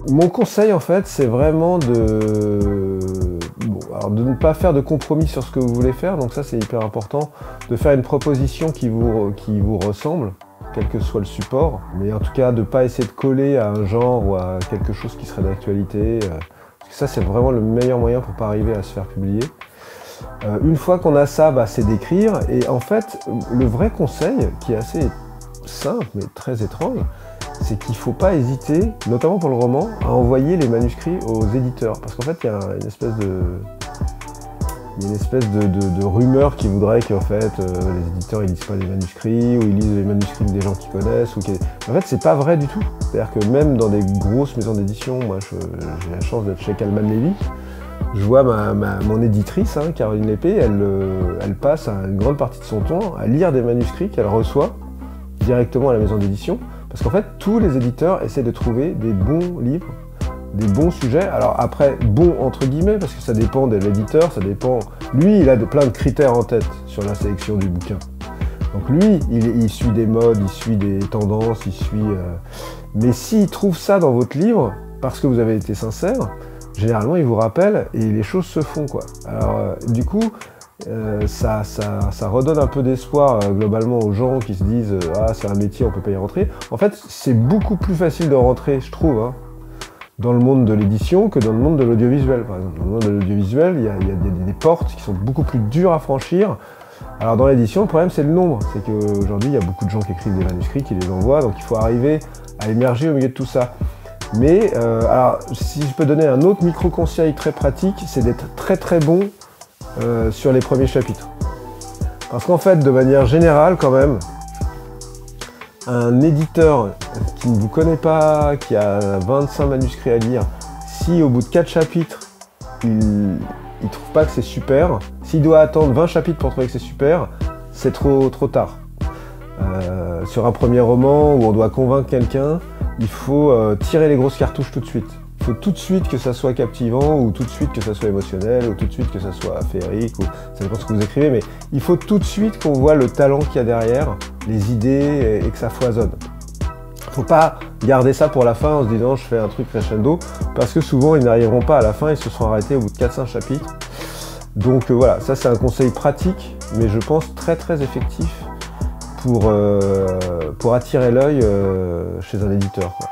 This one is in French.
Mon conseil, en fait, c'est vraiment alors de ne pas faire de compromis sur ce que vous voulez faire, donc ça c'est hyper important, de faire une proposition qui vous ressemble, quel que soit le support, mais en tout cas de ne pas essayer de coller à un genre ou à quelque chose qui serait d'actualité, parce que ça c'est vraiment le meilleur moyen pour ne pas arriver à se faire publier. Une fois qu'on a ça, c'est d'écrire, et en fait, le vrai conseil, qui est assez simple mais très étrange, c'est qu'il ne faut pas hésiter, notamment pour le roman, à envoyer les manuscrits aux éditeurs. Parce qu'en fait, il y a une espèce de rumeur qui voudrait qu'en fait, les éditeurs ils lisent pas les manuscrits, ou ils lisent les manuscrits des gens qu'ils connaissent. En fait, c'est pas vrai du tout. C'est-à-dire que même dans des grosses maisons d'édition, moi j'ai la chance d'être chez Calman Levy, je vois mon éditrice, Caroline Lépée, elle passe une grande partie de son temps à lire des manuscrits qu'elle reçoit directement à la maison d'édition. Parce qu'en fait, tous les éditeurs essaient de trouver des bons livres, des bons sujets. Alors après, bons entre guillemets, parce que ça dépend de l'éditeur, ça dépend... Lui, il a plein de critères en tête sur la sélection du bouquin. Donc lui, il suit des modes, il suit des tendances, il suit... Mais s'il trouve ça dans votre livre, parce que vous avez été sincère, généralement, il vous rappelle et les choses se font, quoi. Alors, du coup... ça redonne un peu d'espoir globalement aux gens qui se disent ah c'est un métier, on peut pas y rentrer. En fait, c'est beaucoup plus facile de rentrer, je trouve, dans le monde de l'édition que dans le monde de l'audiovisuel. Par exemple, dans le monde de l'audiovisuel, il y a des portes qui sont beaucoup plus dures à franchir. Alors dans l'édition, le problème c'est le nombre. C'est qu'aujourd'hui, il y a beaucoup de gens qui écrivent des manuscrits, qui les envoient, donc il faut arriver à émerger au milieu de tout ça. Mais alors, si je peux donner un autre micro-conseil très pratique, c'est d'être très très bon sur les premiers chapitres. Parce qu'en fait, de manière générale quand même, un éditeur qui ne vous connaît pas, qui a 25 manuscrits à lire, si au bout de 4 chapitres, il trouve pas que c'est super, s'il doit attendre 20 chapitres pour trouver que c'est super, c'est trop tard. Sur un premier roman où on doit convaincre quelqu'un, il faut tirer les grosses cartouches tout de suite. Il faut tout de suite que ça soit captivant, ou tout de suite que ça soit émotionnel, ou tout de suite que ça soit féerique, ou ça dépend de ce que vous écrivez, mais il faut tout de suite qu'on voit le talent qu'il y a derrière, les idées, et que ça foisonne. Il ne faut pas garder ça pour la fin en se disant je fais un truc crescendo, parce que souvent ils n'arriveront pas à la fin, ils se seront arrêtés au bout de 4-5 chapitres. Donc voilà, ça c'est un conseil pratique, mais je pense très très effectif pour attirer l'œil chez un éditeur, quoi.